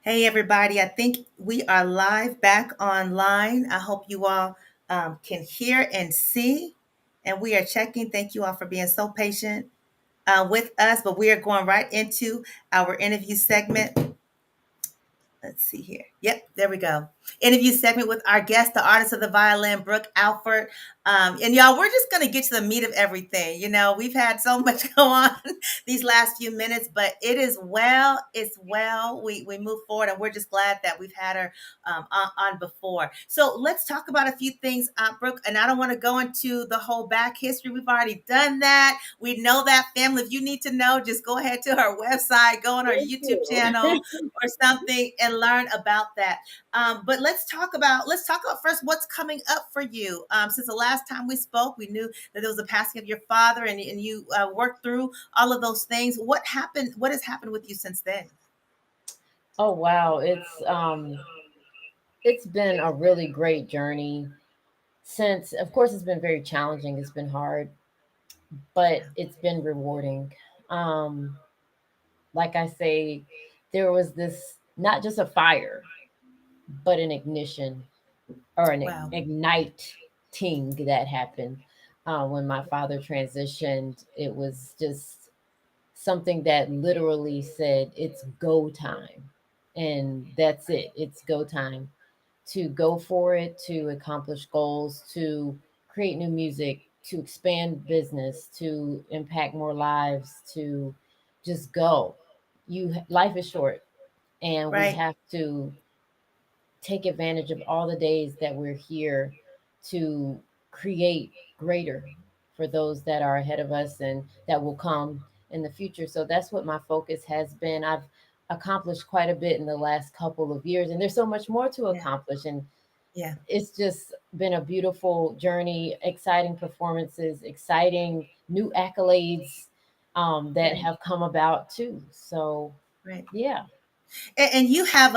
Hey, everybody. I think we are live back online. I hope you all can hear and see. And we are checking. Thank you all for being so patient with us. But we are going right into our interview segment. Let's see here. Yep, there we go. Interview segment with our guest, the artist of the violin, Brooke Alford. And y'all, we're just going to get to the meat of everything. You know, we've had so much go on these last few minutes, but it is well. It's well. We move forward, and we're just glad that we've had her on before. So let's talk about a few things, Brooke. And I don't want to go into the whole back history. We've already done that. We know that, family. If you need to know, just go ahead to her website, go on her Thank YouTube you. channel or something and learn about that. But let's talk about first what's coming up for you. Since the last time we spoke, we knew that there was a passing of your father, and you worked through all of those things. What happened? What has happened with you since then? Oh wow, it's been a really great journey since of course it's been very challenging, it's been hard, but Yeah. it's been rewarding. Um like I say, there was this not just a fire, but an ignition or an Wow. igniting that happened when my father transitioned. It was just something that literally said it's go time, and that's it, it's go time to go for it, to accomplish goals, to create new music, to expand business, to impact more lives, to just go. Life is short, and we Right. have to take advantage of all the days that we're here to create greater for those that are ahead of us and that will come in the future. So that's what my focus has been. I've accomplished quite a bit in the last couple of years, and there's so much more to Yeah. accomplish. And Yeah. it's just been a beautiful journey, exciting performances, exciting new accolades that Right. have come about too. So, Right. yeah. And you have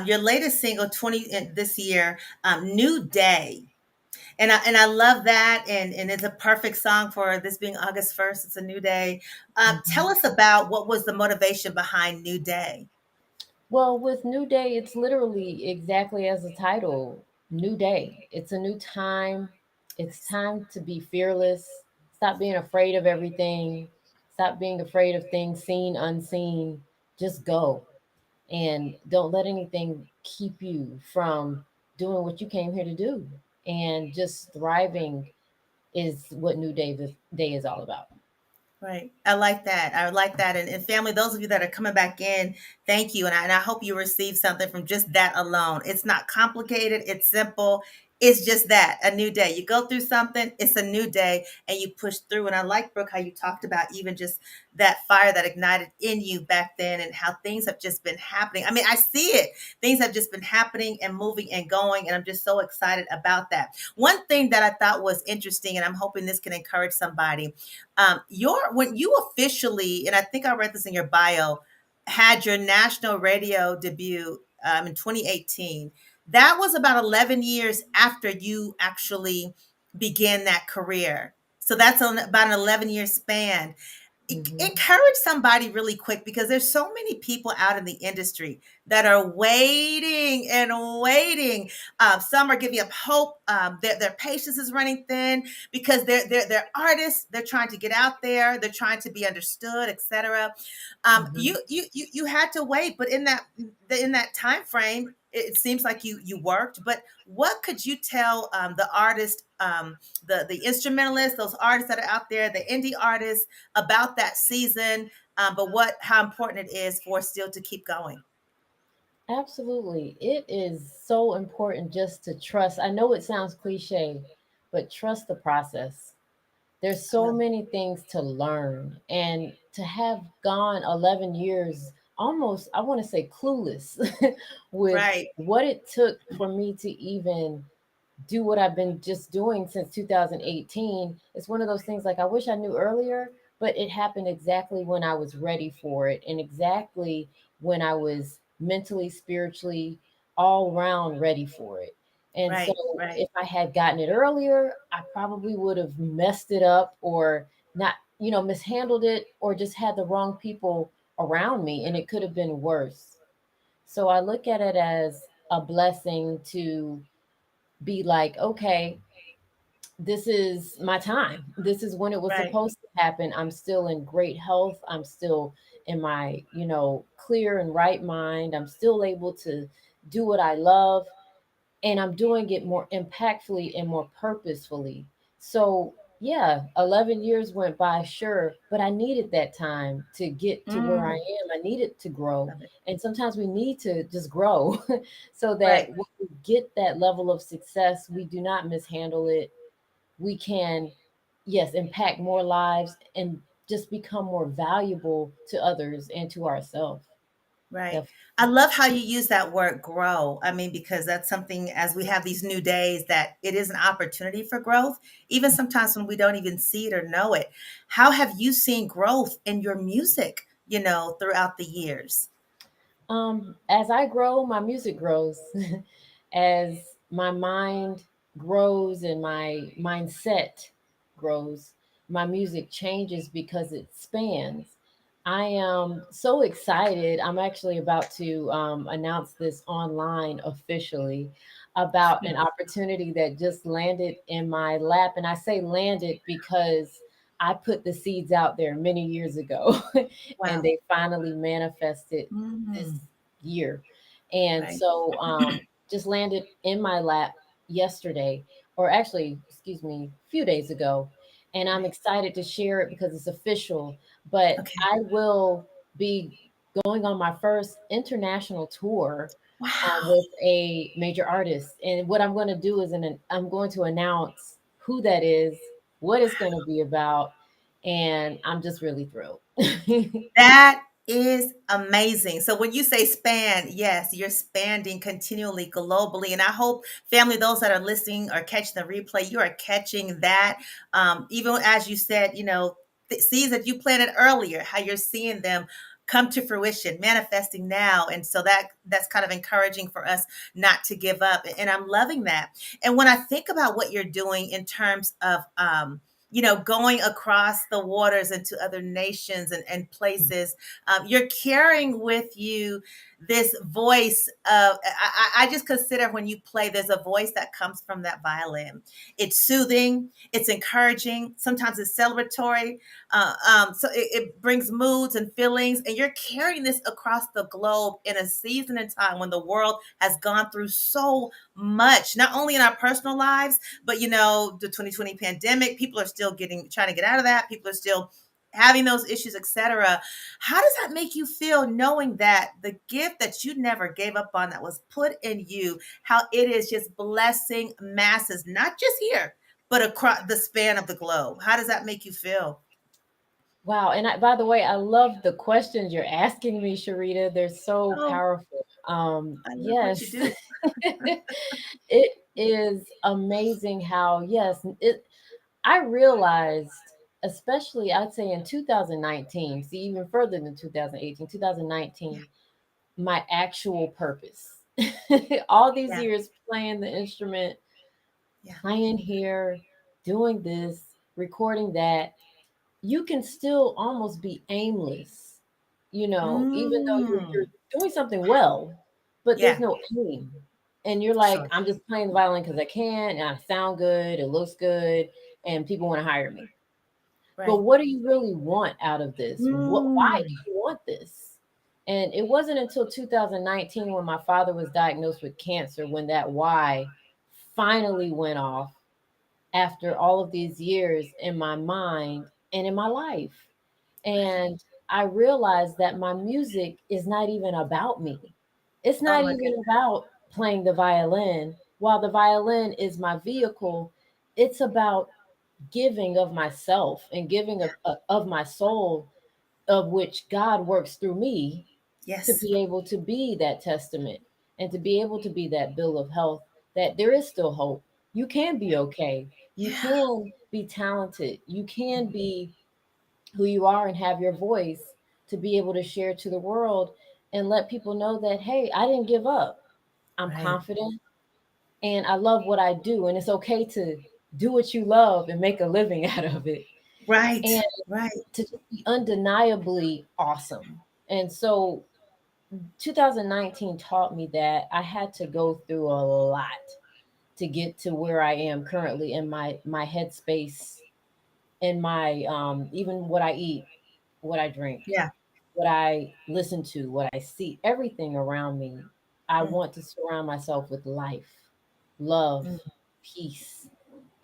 your latest single 20 this year, New Day. And I love that, and it's a perfect song for this being August 1st. It's a new day. Tell Mhm. us about what was the motivation behind New Day. Well, with New Day, it's literally exactly as the title, New Day. It's a new time. It's Nice. time to be fearless. Stop being afraid of everything. Stop being afraid of things seen, unseen. Just go. And don't let anything keep you from doing what you came here to do. And just thriving is what Day is all about. Right. I like that. I like that. And family, those of you that are coming back in, thank you. And I hope you receive something from just that alone. It's not complicated, it's simple. It's just that a new day. You go through something, it's a new day, and you push through. And I like, Brooke, how you talked about even just that fire that ignited in you back then and how things have just been happening. I mean, I see it. Things have just been happening and moving and going. And I'm just so excited about that. One thing that I thought was interesting, and I'm hoping this can encourage somebody, your when you officially, and I think I read this in your bio, had your national radio debut in 2018. That was about 11 years after you actually began that career. So that's about an 11-year span. Hmm. Encourage somebody really quick, because there's so many people out in the industry that are waiting and waiting. Some are giving up hope. Their patience is running thin because they're artists. They're trying to get out there. They're trying to be understood, etc. Hmm. You had to wait, but in that time frame, it seems like you worked. But what could you tell the artist, the instrumentalists, those artists that are out there, the indie artists, about that season, but how important it is for still to keep going. Absolutely. It is so important just to trust. I know it sounds cliche, but trust the process. There's I so love many things to learn, and to have gone 11 years almost, I want to say, clueless it. with Right, what it took for me to even do what I've been just doing since 2018. It's one of those things like I wish I knew earlier, but it happened exactly when I was ready for it and exactly when I was mentally, spiritually, all round ready for it. And so right, right, if I had gotten it earlier, I probably would have messed it up or not, mishandled it or just had the wrong people around me and it could have been worse. So I look at it as a blessing to be like, okay, this is my time. This is when it was Right. supposed to happen. I'm still in great health. I'm still in my, clear and right mind. I'm still able to do what I love, and I'm doing it more impactfully and more purposefully. So, yeah, 11 years went by, sure, but I needed that time to get to where I Mm, am. I needed to grow. love it. And sometimes we need to just grow so that Right. when we get that level of success, we do not mishandle it. We can, yes, impact more lives and just become more valuable to others and to ourselves. Right. Definitely. I love how you use that word grow. I mean, because that's something as we have these new days that it is an opportunity for growth, even sometimes when we don't even see it or know it. How have you seen growth in your music, throughout the years? As I grow, my music grows. As my mind grows and my mindset grows, my music changes because it spans. I am so excited. I'm actually about to announce this online officially about an opportunity that just landed in my lap. And I say landed because I put the seeds out there many years ago and Wow. they finally manifested this Mm, year. And right. so just landed in my lap yesterday, or actually, excuse me, a few days ago. And I'm Right. excited to share it because it's official. But Okay. I will be going on my first international tour Wow. with a major artist. And what I'm going to do is I'm going to announce who that is, what it's going to be about, and I'm just really thrilled. That is amazing. So when you say span, yes, you're expanding continually globally. And I hope family, those that are listening or catching the replay, you are catching that. Even as you said, seeds that you planted earlier, how you're seeing them come to fruition, manifesting now. And so that's kind of encouraging for us not to give up. And I'm loving that. And when I think about what you're doing in terms of going across the waters into other nations and places. You're carrying with you this voice of, I just consider when you play, there's a voice that comes from that violin. It's soothing, it's encouraging, sometimes it's celebratory. So it brings moods and feelings, and you're carrying this across the globe in a season and time when the world has gone through so much, not only in our personal lives, but the 2020 pandemic, people are still trying to get out of that. People are still having those issues, etc. How does that make you feel knowing that the gift that you never gave up on that was put in you, how it is just blessing masses, not just here, but across the span of the globe? How does that make you feel? Wow. And by the way, I love the questions you're asking me, Sharita. They're so Oh, powerful. I love what you Yes, do. it is amazing how, yes, I realized, especially I'd say in 2019, see, even further than 2018, Yeah, 2019, my actual purpose. All these yeah, years playing the instrument, yeah. playing here, doing this, recording that, you can still almost be aimless, even though you're Mm, doing something well, but there's yeah, no aim. And you're like, sure. I'm just playing the violin because I can, and I sound good, it looks good, and people want to hire me. But Right. what do you really want out of this? Why Mm, do you want this? And it wasn't until 2019 when my father was diagnosed with cancer when that why finally went off after all of these years in my mind and in my life. right. And I realized that my music is not even about me. It's Oh not my even goodness. about playing the violin. While the violin is my vehicle, it's about giving of myself and giving of my soul, of which God works through me to Yes. be able to be that testament and to be able to be that bill of health that there is still hope. You can be okay. You Yeah. can be talented. You can be who you are and have your voice to be able to share to the world and let people know that, hey, I didn't give up. I'm Right. confident and I love what I do. And it's okay to do what you love and make a living out of it. Right. And Right. to just be undeniably awesome. And so 2019 taught me that I had to go through a lot to get to where I am currently in my headspace, in my even what I eat, what I drink, Yeah. what I listen to, what I see, everything around me. I Mm, want to surround myself with life, love, mm. peace,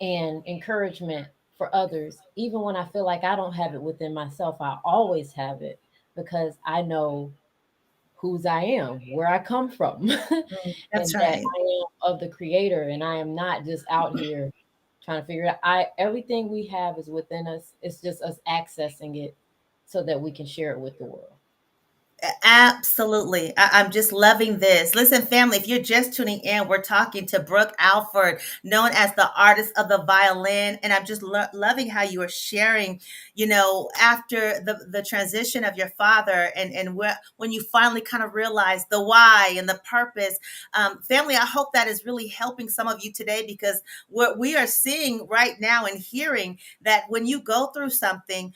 and encouragement for others. Even when I feel like I don't have it within myself, I always have it because I know whose I am, where I come from, Mm, and that's that right. I am of the creator and I am not just out here trying to figure it out. Everything we have is within us. It's just us accessing it so that we can share it with the world. Absolutely. I'm just loving this. Listen, family, if you're just tuning in, we're talking to Brooke Alford, known as the artist of the violin. And I'm just loving how you are sharing, after the transition of your father and when you finally kind of realize the why and the purpose. Family, I hope that is really helping some of you today, because what we are seeing right now and hearing that when you go through something,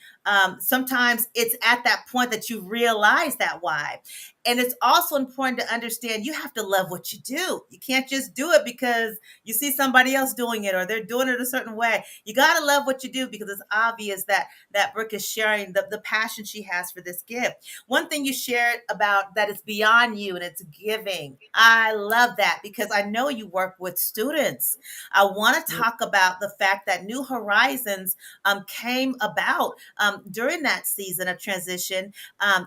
sometimes it's at that point that you realize that why. And it's also important to understand you have to love what you do. You can't just do it because you see somebody else doing it or they're doing it a certain way. You got to love what you do, because it's obvious that Brooke is sharing the passion she has for this gift. One thing you shared about that it's beyond you and it's giving. I love that, because I know you work with students. I want to talk about the fact that New Horizons came about during that season of transition.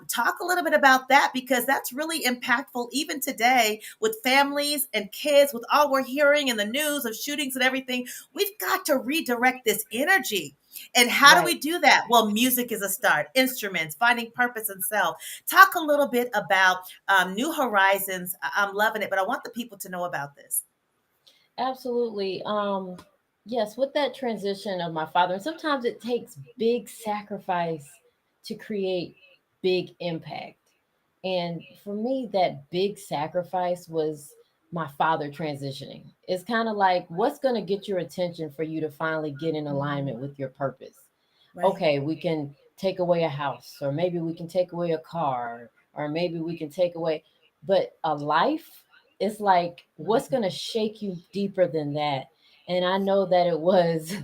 Talk a little bit about that, because that's really impactful even today with families and kids, with all we're hearing in the news of shootings and everything. We've got to redirect this energy. And how do Right. we do that? Well, music is a start, instruments, finding purpose and self. Talk a little bit about New Horizons. I'm loving it, but I want the people to know about this. Absolutely. Yes, with that transition of my father, and sometimes it takes big sacrifice to create big impact. And for me, that big sacrifice was my father transitioning. It's kind of like what's going to get your attention for you to finally get in alignment with your purpose. Right. Okay, we can take away a house, or maybe we can take away a car, or maybe we can take away, but a life is like, what's going to shake you deeper than that? And I know that it was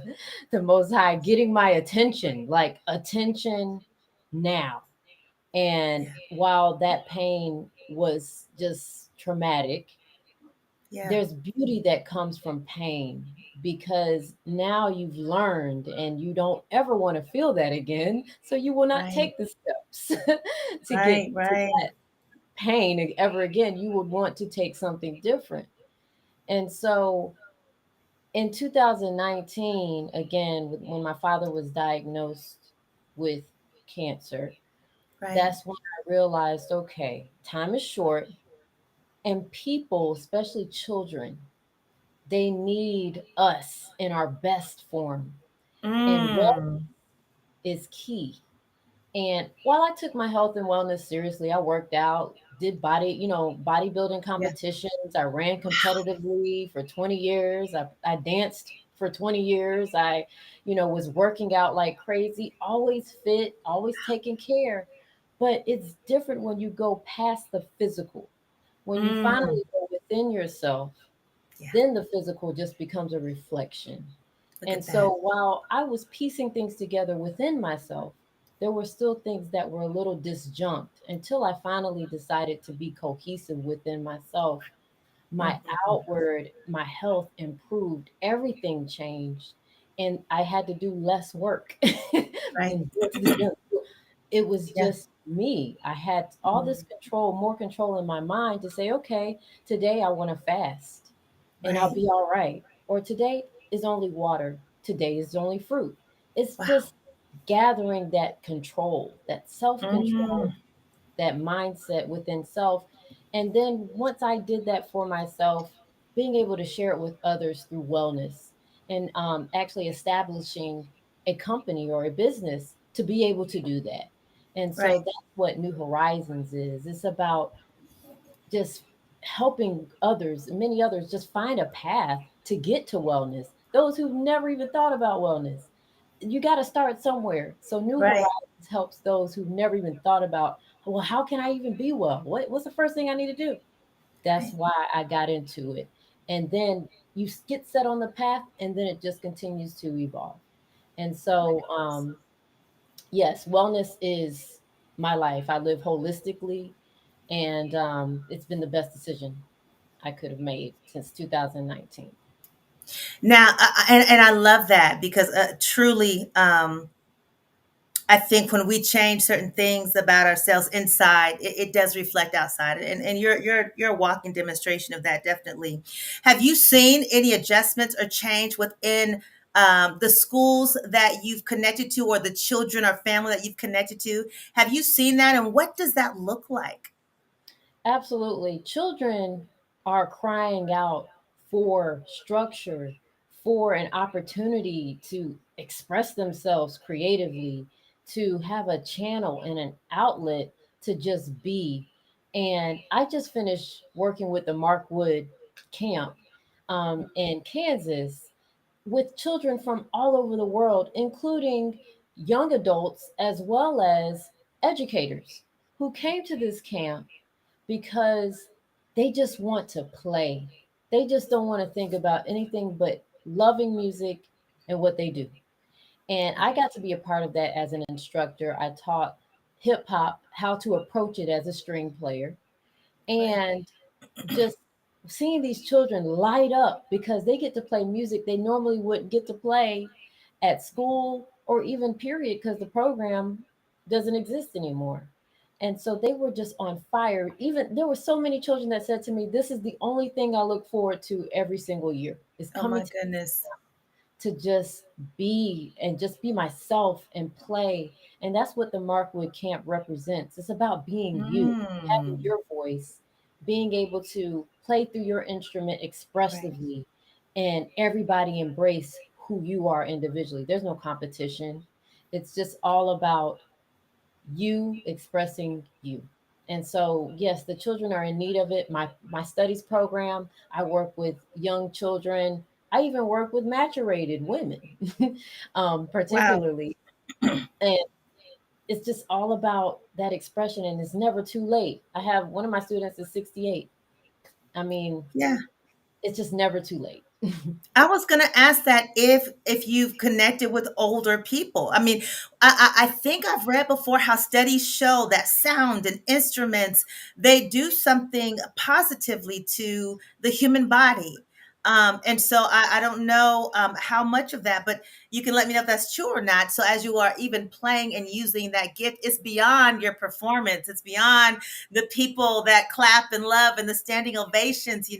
the Most High getting my attention, like attention now. And Yeah. while that pain was just traumatic, Yeah. there's beauty that comes from pain, because now you've learned and you don't ever want to feel that again. So you will not Right. take the steps to get Right. to Right. that pain ever again. You would want to take something different. And so in 2019, again, when my father was diagnosed with cancer, Right. that's when I realized, okay, time is short, and people, especially children, they need us in our best form. And wellness Mm. is key. And while I took my health and wellness seriously, I worked out, did bodybuilding Yeah. competitions. I ran competitively for 20 years. I danced for 20 years. I, was working out like crazy, always fit, always taking care. But it's different when you go past the physical. When you Mm. finally go within yourself, Yeah. then the physical just becomes a reflection. Look And at that. so while I was piecing things together within myself, there were still things that were a little disjunct until I finally decided to be cohesive within myself. My Mm. outward, my health improved, everything changed, and I had to do less work Right. than go to the gym. It was Yeah. just me. I had all this Mm. control, more control in my mind to say, okay, today I want to fast and I'll Right. be all right. Or today is only water, today is only fruit. It's Wow. just gathering that control, that self control, Mm. that mindset within self. And then once I did that for myself, being able to share it with others through wellness and actually establishing a company or a business to be able to do that. And so Right. that's what New Horizons is. It's about just helping others, many others, just find a path to get to wellness. Those who've never even thought about wellness. You got to start somewhere. So New Right. Horizons helps those who've never even thought about Well, how can I even be well? What's the first thing I need to do? That's Right. why I got into it. And then you get set on the path, and then it just continues to evolve. And so, yes, wellness is my life. I live holistically, and it's been the best decision I could have made since 2019. Now, and I love that because truly, I think when we change certain things about ourselves inside, it does reflect outside, and you're a walking demonstration of that. Definitely. Have you seen any adjustments or change within the schools that you've connected to, or the children or family that you've connected to? Have you seen that, and what does that look like? Absolutely. Children are crying out for structure, for an opportunity to express themselves creatively, to have a channel and an outlet to just be. And I just finished working with the Mark Wood camp in Kansas with children from all over the world, including young adults as well as educators who came to this camp because they just want to play. They just don't want to think about anything but loving music and what they do. And I got to be a part of that as an instructor. I taught hip hop, how to approach it as a string player, Right. and just seeing these children light up because they get to play music they normally wouldn't get to play at school or even period because the program doesn't exist anymore. And so they were just on fire. Even there were so many children that said to me, "This is the only thing I look forward to every single year is Oh coming my to goodness. just be and just be myself and play." And that's what the Markwood camp represents. It's about being you, having Mm, your voice, being able to play through your instrument right. expressively, and everybody embrace who you are individually. There's no competition. It's just all about you expressing you. And so, yes, the children are in need of it. My studies program, I work with young children. I even work with maturated women, Wow. particularly. And it's just all about that expression, and it's never too late. I have one of my students is 68. I mean, Yeah. it's just never too late. I was going to ask that if you've connected with older people. I mean, I think I've read before how studies show that sound and instruments, they do something positively to the human body. And so I don't know how much of that, but you can let me know if that's true or not. So as you are even playing and using that gift, it's beyond your performance. It's beyond the people that clap and love and the standing ovations.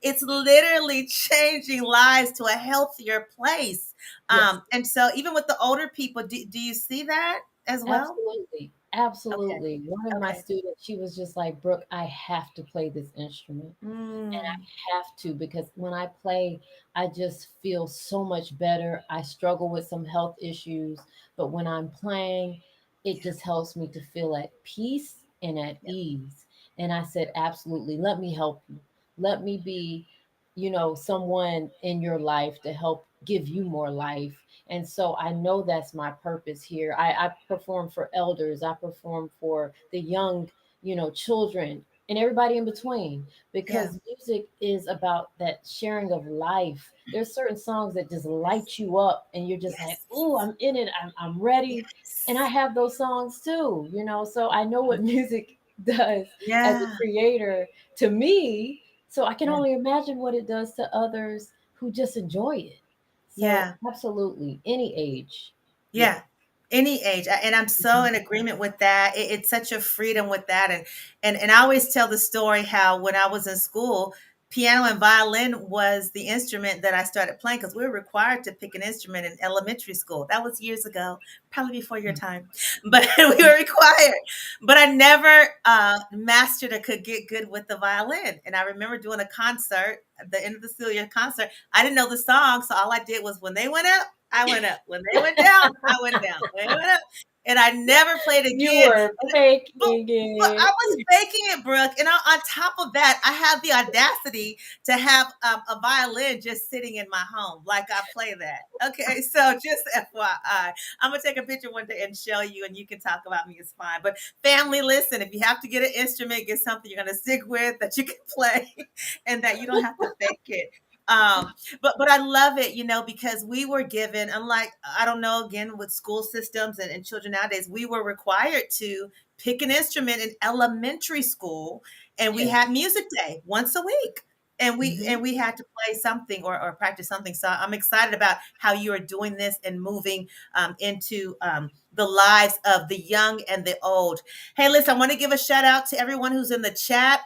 It's literally changing lives to a healthier place. Yes. And so even with the older people, do you see that as well? Absolutely. Okay. Absolutely. One of my Okay. students, she was just like, Brooke, I have to play this instrument. And Mm, I have to because when I play, I just feel so much better. I struggle with some health issues, but when I'm playing, it yeah. just helps me to feel at peace and at Yeah. ease. And I said, absolutely, let me help you. Let me be, someone in your life to help give you more life. And so I know that's my purpose here. I perform for elders, I perform for the young, children and everybody in between Yeah. because music is about that sharing of life. There's certain songs that just light you up and you're just like, Yes. "Ooh, I'm in it. I'm ready." And I Yes. have those songs too. So I know what music does as a Yeah. creator to me, so I can Yeah. only imagine what it does to others who just enjoy it. So Yeah. absolutely, any age. Yeah. Yeah, any age, and I'm so Mhm. in agreement with that. It's such a freedom with that, and I always tell the story how when I was in school, piano and violin was the instrument that I started playing because we were required to pick an instrument in elementary school. That was years ago, probably before your time, but we were required. But I never mastered or could get good with the violin. And I remember doing a concert at the end of the school year concert. I didn't know the song, so all I did was when they went up, I went up. When they went down, I went down. When they went up. and I never played You again. were But faking but I was it. faking it, Brooke, and on top of that, I have the audacity to have a violin just sitting in my home, like I play that. Okay, so just FYI, I'm gonna take a picture one day and show you, and you can talk about me. It's fine. But family, listen, if you have to get an instrument, get something you're gonna stick with that you can play, and that you don't have to fake it. But I love it, because we were given, unlike I don't know, again with school systems and children nowadays, we were required to pick an instrument in elementary school, and we Yes. had music day once a week, and we Hmm. and we had to play something or practice something. So I'm excited about how you are doing this and moving into the lives of the young and the old. Hey, listen, I want to give a shout out to everyone who's in the chat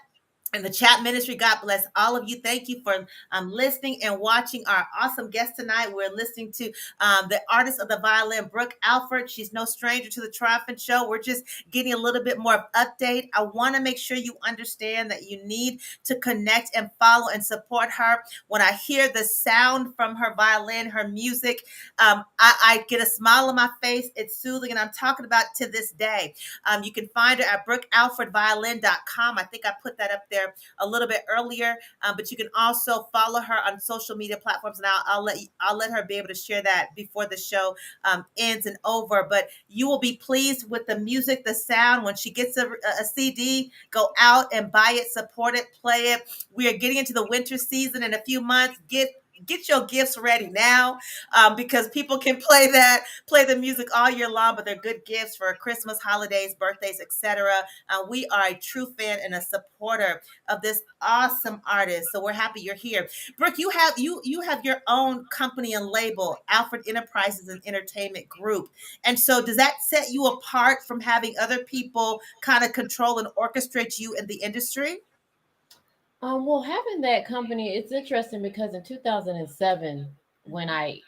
and the chat ministry. God bless all of you. Thank you for listening and watching our awesome guest tonight. We're listening to the artist of the violin, Brooke Alford. She's no stranger to the Triumphant show. We're just getting a little bit more of update. I want to make sure you understand that you need to connect and follow and support her. When I hear the sound from her violin, her music, I get a smile on my face. It's soothing, and I'm talking about to this day. You can find her at brookealfordviolin.com. I think I put that up there a little bit earlier, but you can also follow her on social media platforms, and I'll let her be able to share that before the show ends and over. But you will be pleased with the music, the sound. When she gets a CD, go out and buy it, support it, play it. We are getting into the winter season in a few months. Get your gifts ready now, because people can play the music all year long, but they're good gifts for Christmas, holidays, birthdays, etc. We are a true fan and a supporter of this awesome artist, so we're happy you're here. Brooke, you have your own company and label, Alford Enterprises and Entertainment Group, and so does that set you apart from having other people kind of control and orchestrate you in the industry? Well, having that company, it's interesting because in 2007, when I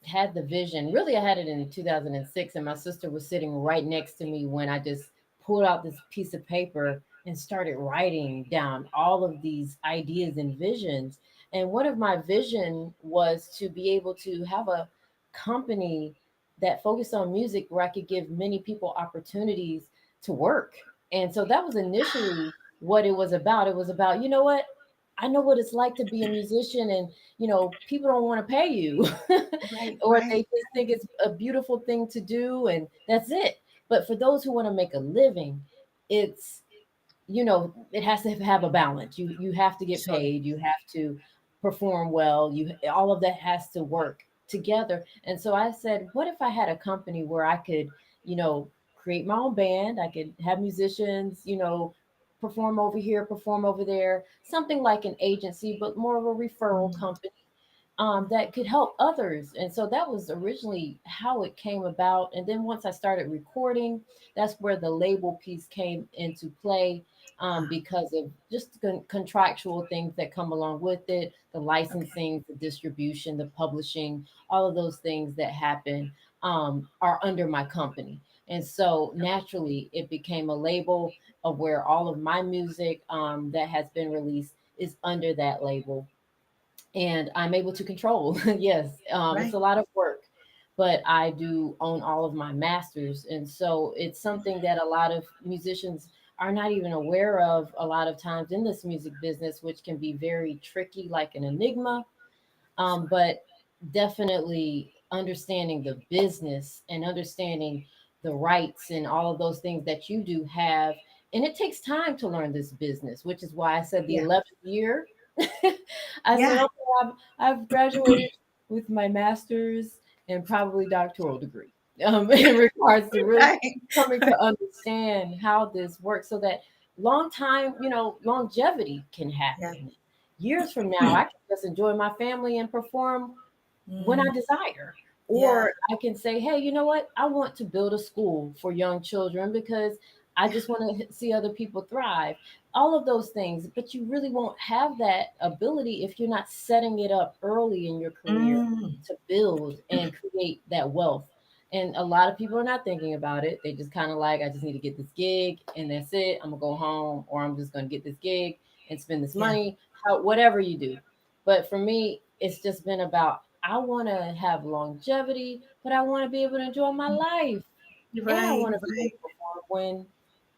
had the vision, really, I had it in 2006, and my sister was sitting right next to me when I just pulled out this piece of paper and started writing down all of these ideas and visions. And one of my vision was to be able to have a company that focused on music where I could give many people opportunities to work. And so that was initially what it was about. It was about, you know what? I know what it's like to be a musician, and people don't want to pay you. Right, Or they right, just think it's a beautiful thing to do, and that's it. But for those who want to make a living, it's it has to have a balance. You have to get sure. paid, you have to perform well, you all of that has to work together. And so I said, what if I had a company where I could you know create my own band, I could have musicians perform over here, perform over there, something like an agency but more of a referral Mm, company, that could help others. And so that was originally how it came about. And then once I started recording, that's where the label piece came into play, ah, because of just contractual things that come along with it, the okay, licensing, the distribution, the publishing, all of those things that happen are under my company. And so naturally, it became a label of where all of my music that has been released is under that label, and I'm able to control. Yes, it's right. a lot of work, but I do own all of my masters, and so it's something that a lot of musicians are not even aware of a lot of times in this music business, which can be very tricky, like an enigma. Sure. But definitely understanding the business and understanding the rights and all of those things that you do have. And it takes time to learn this business, which is why I said the Yeah. 11th year. I said, Yeah. okay, I've graduated with my master's and probably doctoral degree, in regards to really Right. coming to understand how this works, so that long time, longevity can Yeah. happen. Years from now, I can just enjoy my family and perform when I Mm, desire. yeah. Or I can say, hey, you know what? I want to build a school for young children because I Yeah. just want to see other people thrive. All of those things. But you really won't have that ability if you're not setting it up early in your career Mm, to build and create that wealth. And a lot of people are not thinking about it. They just kind of like, I just need to get this gig and that's it. I'm going to go home, or I'm just going to get this gig and spend this yeah. money, whatever you do. But for me, it's just been about, I want to have longevity, but I want to be able to enjoy my life. and I Right, want to be able right. to perform when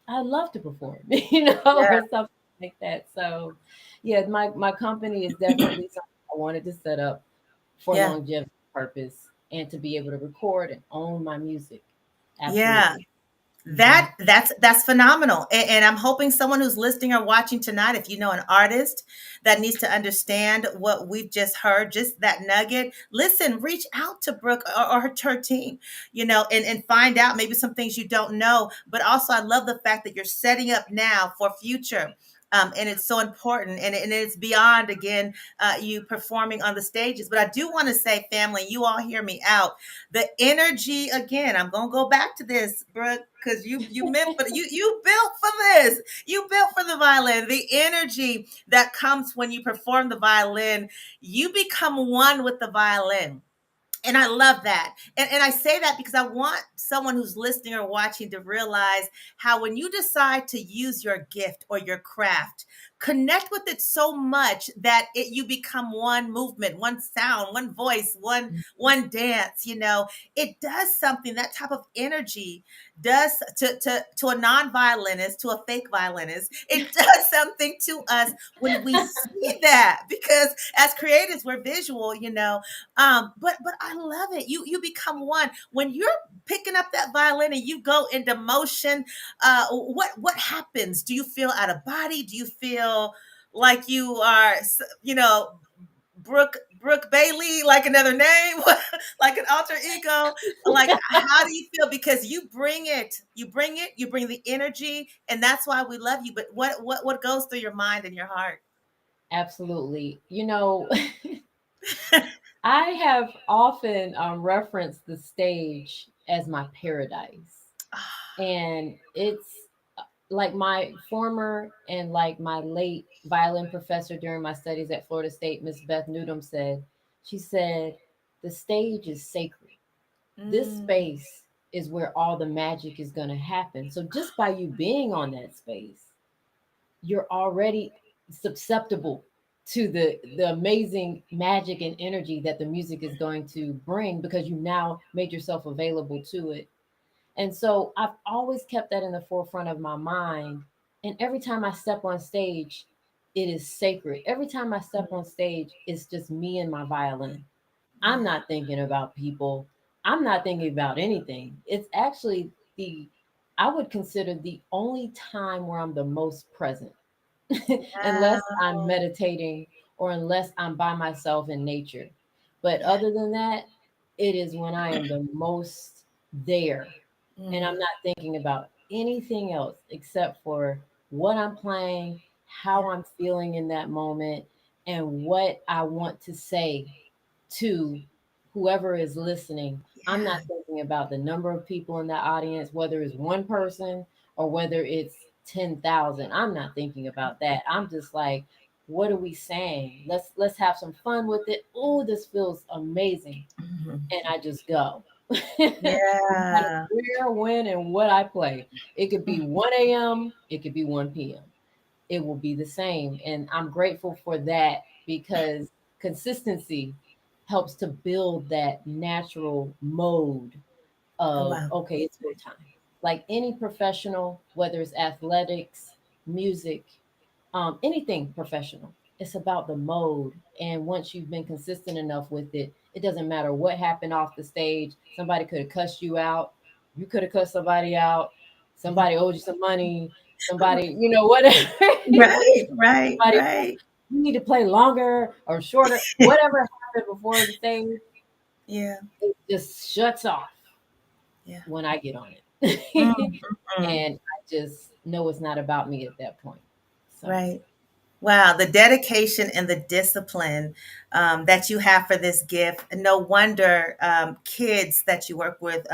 I love to perform, or Yeah, something like that. So, yeah, my company is definitely something I wanted to set up for yeah. longevity purpose and to be able to record and own my music. Yeah. Absolutely. Hmm. That's phenomenal. And I'm hoping someone who's listening or watching tonight, if you know an artist that needs to understand what we've just heard, just that nugget, listen, reach out to Brooke or her team, and find out maybe some things you don't know. But also, I love the fact that you're setting up now for future. And it's so important, and it's beyond again you performing on the stages. But I do want to say, family, you all hear me out. The energy again, I'm gonna go back to this, Brooke, because you meant for you built for this. You built for the violin. The energy that comes when you perform the violin, you become one with the violin. And I love that. And I say that because I want someone who's listening or watching to realize how when you decide to use your gift or your craft, connect with it so much that you become one movement, one sound, one voice, one dance, it does something. That type of energy does to a non-violinist, to a fake violinist, it does something to us when we see that, because as creatives, we're visual, but I love it. You become one when you're picking up that violin and you go into motion. What happens? Do you feel out of body? Do you feel like you are, Brooke Bailey, like another name, like an alter ego? Like, how do you feel? Because you bring the energy, and that's why we love you. But what goes through your mind and your heart? Absolutely. I have often referenced the stage as my paradise. And it's like my former and like my late violin professor during my studies at Florida State, Miss Beth Newdom said, she said, the stage is sacred. This Mm, space is where all the magic is going to happen. So just by you being on that space, you're already susceptible to the amazing magic and energy that the music is going to bring because you now made yourself available to it. And so I've always kept that in the forefront of my mind. And every time I step on stage, it is sacred. Every time I step on stage, it's just me and my violin. I'm yeah. not thinking about people. I'm not thinking about anything. It's actually I would consider the only time where I'm the most present, unless I'm Wow. meditating or unless I'm by myself in nature. But Yeah. other than that, it is when I am the most there. And Mm, I'm not thinking about anything else except for what I'm playing, yeah. how I'm feeling in that moment, and what I want to say to whoever is listening. I'm Yeah. not thinking about the number of people in the audience, whether it's one person or whether it's 10,000. I'm not thinking about that. I'm just like, what are we saying? Let's have some fun with it. Oh, this feels amazing. Mhm. And I just go. No matter Yeah. where, when, and what I play. It could be Mm, 1 a.m., it could be 1 p.m. It will be the same. And I'm grateful for that because consistency helps to build that natural mode of, wow. okay, it's go time. Like any professional, whether it's athletics, music, anything professional, it's about the mode. And once you've been consistent enough with it, it doesn't matter what happened off the stage. Somebody could have cussed you out. You could have cussed somebody out. Somebody owed you some money. Somebody, whatever. Right, right, Somebody, right. you need to play longer or shorter. Whatever happened before the stage, Yeah, it just shuts off yeah. when I get on Mm, it. mm, And I just know it's not about me at that point. So, right. Wow, the dedication and the discipline that you have for this gift. No wonder kids that you work with,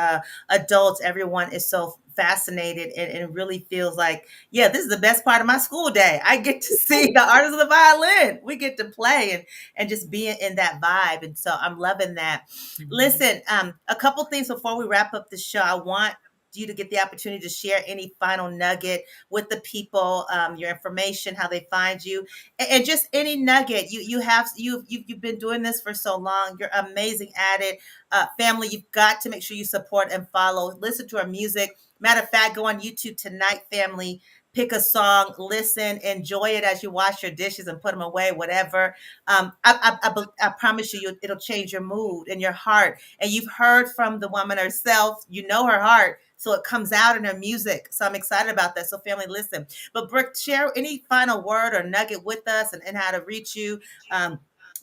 adults, everyone is so fascinated and really feels like, yeah, this is the best part of my school day. I get to see the artists of the violin. We get to play and just be in that vibe. And so I'm loving that. mhm. Listen, a couple things before we wrap up the show. I want you to get the opportunity to share any final nugget with the people, your information, how they find you, and just any nugget. You've been doing this for so long. You're amazing at it. Family, you've got to make sure you support and follow. Listen to our music. Matter of fact, go on YouTube tonight, family. Pick a song, listen, enjoy it as you wash your dishes and put them away, whatever. I promise you, it'll change your mood and your heart. And you've heard from the woman herself. You know her heart. So it comes out in her music. So I'm excited about that. So, family, listen. But, Brooke, share any final word or nugget with us, and how to reach you.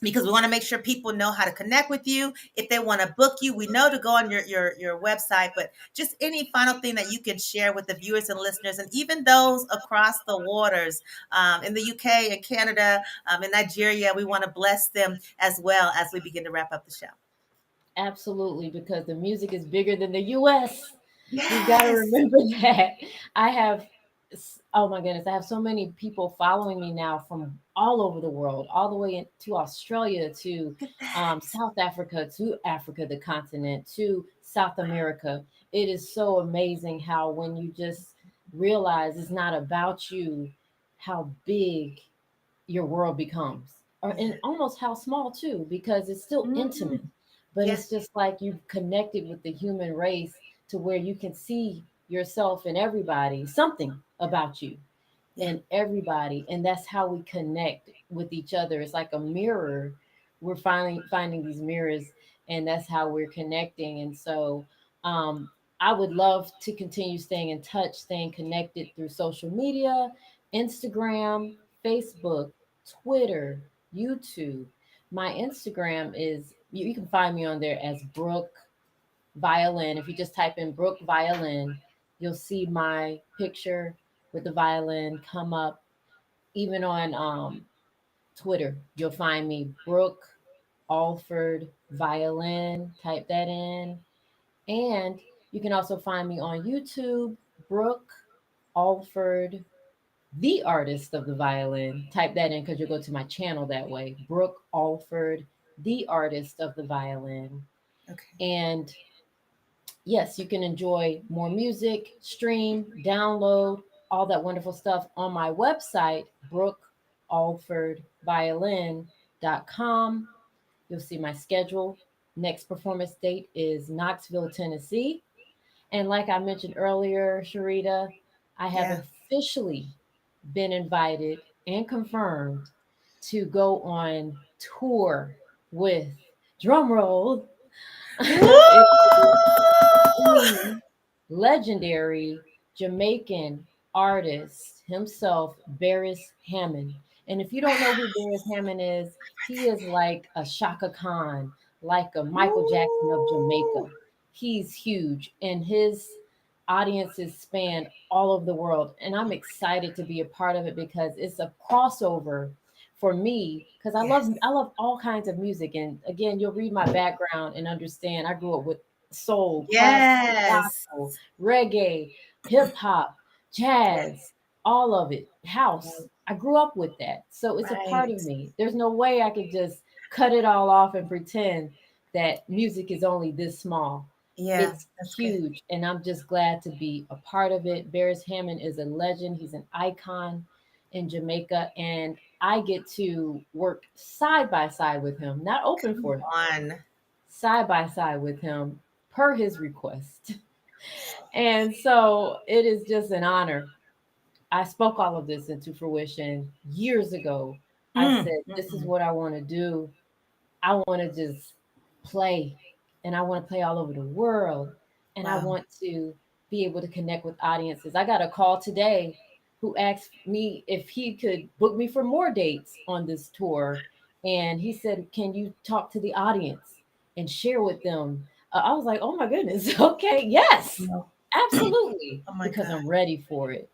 Because we want to make sure people know how to connect with you. If they want to book you, we know to go on your website. But just any final thing that you can share with the viewers and listeners, and even those across the waters, in the UK and Canada, in Nigeria, we want to bless them as well as we begin to wrap up the show. Absolutely, because the music is bigger than the US. We've got to Yes. remember that. I have, oh my goodness, I have so many people following me now from all over the world, all the way to Australia, to Look at that. South Africa, to Africa, the continent, to South America. It is so amazing how, when you just realize it's not about you, how big your world becomes, or Yeah. and almost how small too, because it's still intimate, Mm. but Yeah. it's just like you've connected with the human race to where you can see yourself in everybody, something about you Yeah. and everybody, and that's how we connect with each other. It's like a mirror. We're finally finding these mirrors, and that's how we're connecting. And so I would love to continue staying in touch, staying connected through social media, Instagram, Facebook, Twitter, YouTube. My Instagram is, you can find me on there as Brooke Violin. If you just type in Brooke Violin, you'll see my picture with the violin come up. Even on Twitter, you'll find me Brooke Alford Violin. Type that in. And you can also find me on YouTube, Brooke Alford, the artist of the violin. Type that in because you'll go to my channel that way. Brooke Alford, the artist of the violin. Okay. And yes, you can enjoy more music, stream, download, all that wonderful stuff on my website, brookealfordviolin.com. You'll see my schedule. Next performance date is Knoxville, Tennessee. And like I mentioned earlier, Sherida, I have Yeah. officially been invited and confirmed to go on tour with, drumroll, it is Woo! the legendary Jamaican artist himself, Barris Hammond. And if you don't know who Barris Hammond is, he is like a Shaka Khan, like a Michael Jackson of Woo! Jamaica. He's huge, and his audiences span all over the world. And I'm excited to be a part of it because it's a crossover for me, because Yes. I love all kinds of music. And again, you'll read my background and understand I grew up with soul, classical, Yes. gospel, reggae, hip hop, jazz, all of it, house. I grew up with that. So it's a part Right. of me. There's no way I could just cut it all off and pretend that music is only this small. Yeah, It's that's good. huge, and I'm just glad to be a part of it. Barris Hammond is a legend. He's an icon in Jamaica, and I get to work side by side with him, not open Come for him, on. side by side with him per his request. And so it is just an honor. I spoke all of this into fruition years ago. I Mm, said, this is mm-mm. what I want to do. I want to just play, and I want to play all over the world, and I Wow. want to be able to connect with audiences. I got a call today who asked me if he could book me for more dates on this tour, and he said, "Can you talk to the audience and share with them?" I was like, "Oh my goodness, okay, yes, No. absolutely," Oh my because God. I'm ready for it,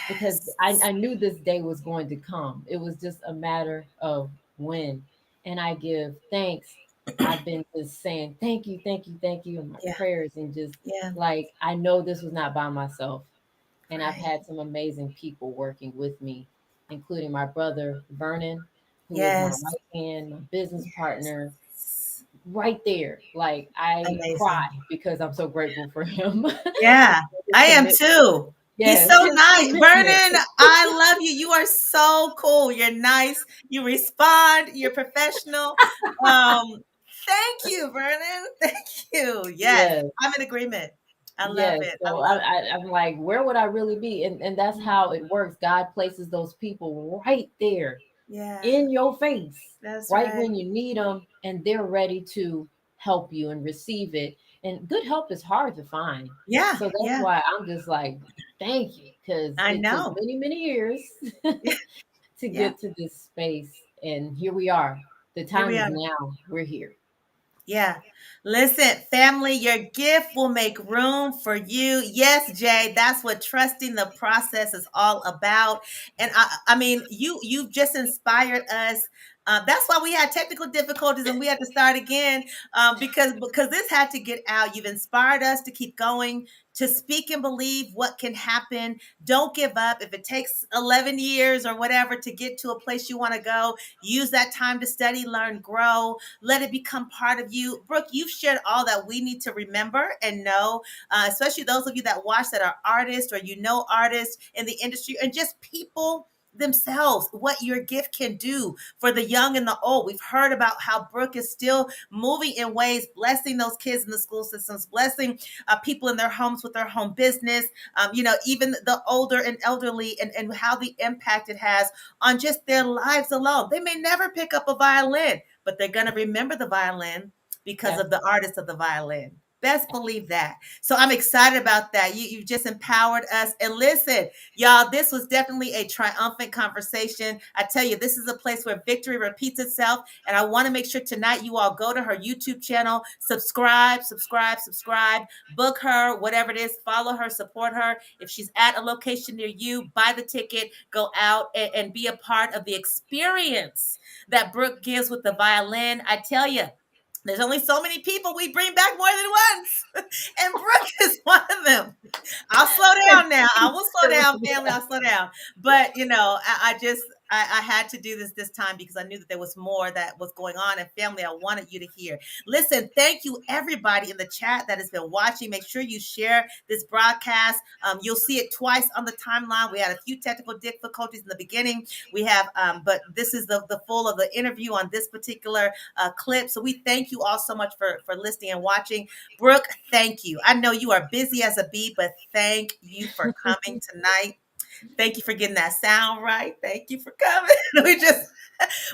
because Yes. I knew this day was going to come. It was just a matter of when. And I give thanks. I've been just saying thank you, thank you, thank you in my Yeah. prayers, and just Yeah. like I know this was not by myself. And I've Right. had some amazing people working with me, including my brother Vernon, who is my Yes. right hand, my business partner, Yes. right there. Like I cry Amazing. because I'm so grateful for him. Yeah, His I am commitment. too. He's Yes, so his nice. commitment. Vernon, I love you. You are so cool. You're nice. You respond. You're professional. Um, Thank you, Vernon. Thank you. Yes, Yes. I'm in agreement. I love Yes. it. I So love it. I'm like, where would I really be? And that's Mm, how it works. God places those people right there yeah, in your face, that's right right. when you need them, and they're ready to help you and receive it. And good help is hard to find. Yeah, So that's yeah. why I'm just like, thank you, because I it took know. many, many years to Yeah, get to this space. And here we are. The here time we is are. now. We're here. Yeah. Listen, family, your gift will make room for you. Yes, Jay, that's what trusting the process is all about. And I mean, you've just inspired us. That's why we had technical difficulties and we had to start again because this had to get out. You've inspired us to keep going, to speak and believe what can happen. Don't give up. If it takes 11 years or whatever to get to a place you want to go, use that time to study, learn, grow, let it become part of you. Brooke, you've shared all that we need to remember and know, especially those of you that watch that are artists or you know artists in the industry and just people themselves, what your gift can do for the young and the old. We've heard about how Brooke is still moving in ways, blessing those kids in the school systems, blessing people in their homes with their home business, even the older and elderly, and how the impact it has on just their lives alone. They may never pick up a violin, but they're going to remember the violin because of the Absolutely. artist of the violin. Best believe that. So I'm excited about that. You just empowered us. And listen, y'all, this was definitely a triumphant conversation. I tell you, this is a place where victory repeats itself. And I want to make sure tonight you all go to her YouTube channel, subscribe, subscribe, subscribe, book her, whatever it is, follow her, support her. If she's at a location near you, buy the ticket, go out and be a part of the experience that Brooke gives with the violin. I tell you, there's only so many people we bring back more than once, and Brooke is one of them. I'll slow down now. I will slow down, family. I'll slow down. But I had to do this time because I knew that there was more that was going on. And family, I wanted you to hear. Listen, thank you everybody in the chat that has been watching. Make sure you share this broadcast. You'll see it twice on the timeline. We had a few technical difficulties in the beginning. We have, but this is the full of the interview on this particular clip. So we thank you all so much for listening and watching. Brooke, thank you. I know you are busy as a bee, but thank you for coming tonight. Thank you for getting that sound right. Thank you for coming.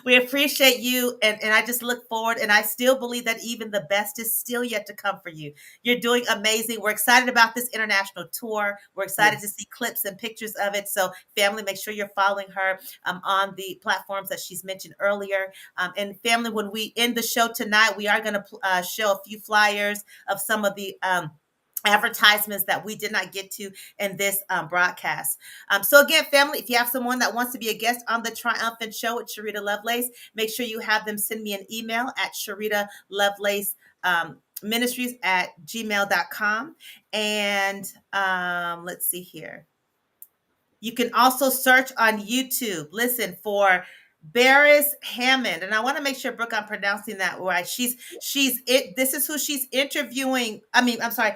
We appreciate you. And I just look forward. And I still believe that even the best is still yet to come for you. You're doing amazing. We're excited about this international tour. We're excited to Yes. see clips and pictures of it. So, family, make sure you're following her on the platforms that she's mentioned earlier. And, family, when we end the show tonight, we are going to show a few flyers of some of the advertisements that we did not get to in this broadcast. So again, family, if you have someone that wants to be a guest on the Triumphant Show with Sherida Lovelace, make sure you have them send me an email at Sherida Lovelace ministries at gmail.com. And let's see here. You can also search on YouTube. Listen for Barris Hammond, and I want to make sure, Brooke, I'm pronouncing that right. She's it. This is who she's interviewing. I mean, I'm sorry,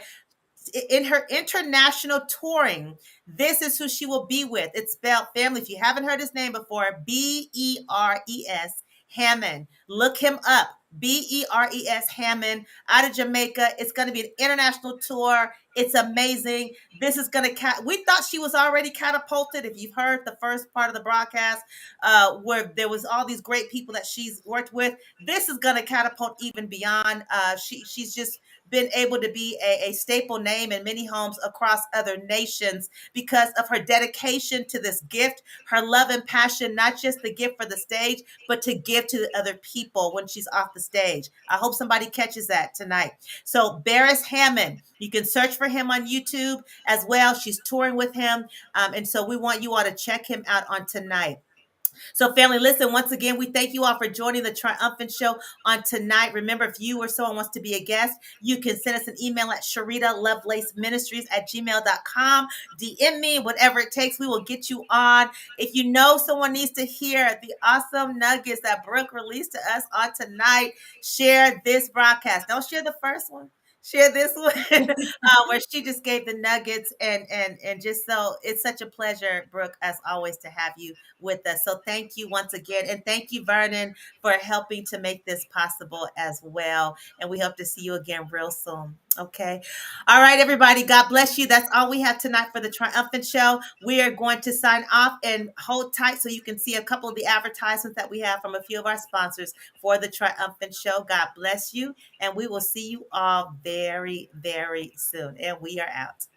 in her international touring, this is who she will be with. It's spelled, family, if you haven't heard his name before, Beres Hammond. Look him up. Beres Hammond out of Jamaica. It's going to be an international tour. It's amazing. This is going to we thought she was already catapulted. If you've heard the first part of the broadcast, where there was all these great people that she's worked with, this is going to catapult even beyond. She's just been able to be a staple name in many homes across other nations because of her dedication to this gift, her love and passion, not just the gift for the stage, but to give to the other people when she's off the stage. I hope somebody catches that tonight. So Barris Hammond, you can search for him on YouTube as well. She's touring with him. And so we want you all to check him out on tonight. So, family, listen, once again, we thank you all for joining the Triumphant Show on tonight. Remember, if you or someone wants to be a guest, you can send us an email at Sherida Lovelace Ministries at gmail.com. DM me, whatever it takes, we will get you on. If you know someone needs to hear the awesome nuggets that Brooke released to us on tonight, share this broadcast. Don't share the first one. Share this one where she just gave the nuggets and just so it's such a pleasure, Brooke, as always, to have you with us. So thank you once again. And thank you, Vernon, for helping to make this possible as well. And we hope to see you again real soon. Okay. All right, everybody. God bless you. That's all we have tonight for the Triumphant Show. We are going to sign off and hold tight so you can see a couple of the advertisements that we have from a few of our sponsors for the Triumphant Show. God bless you. And we will see you all very, very soon. And we are out.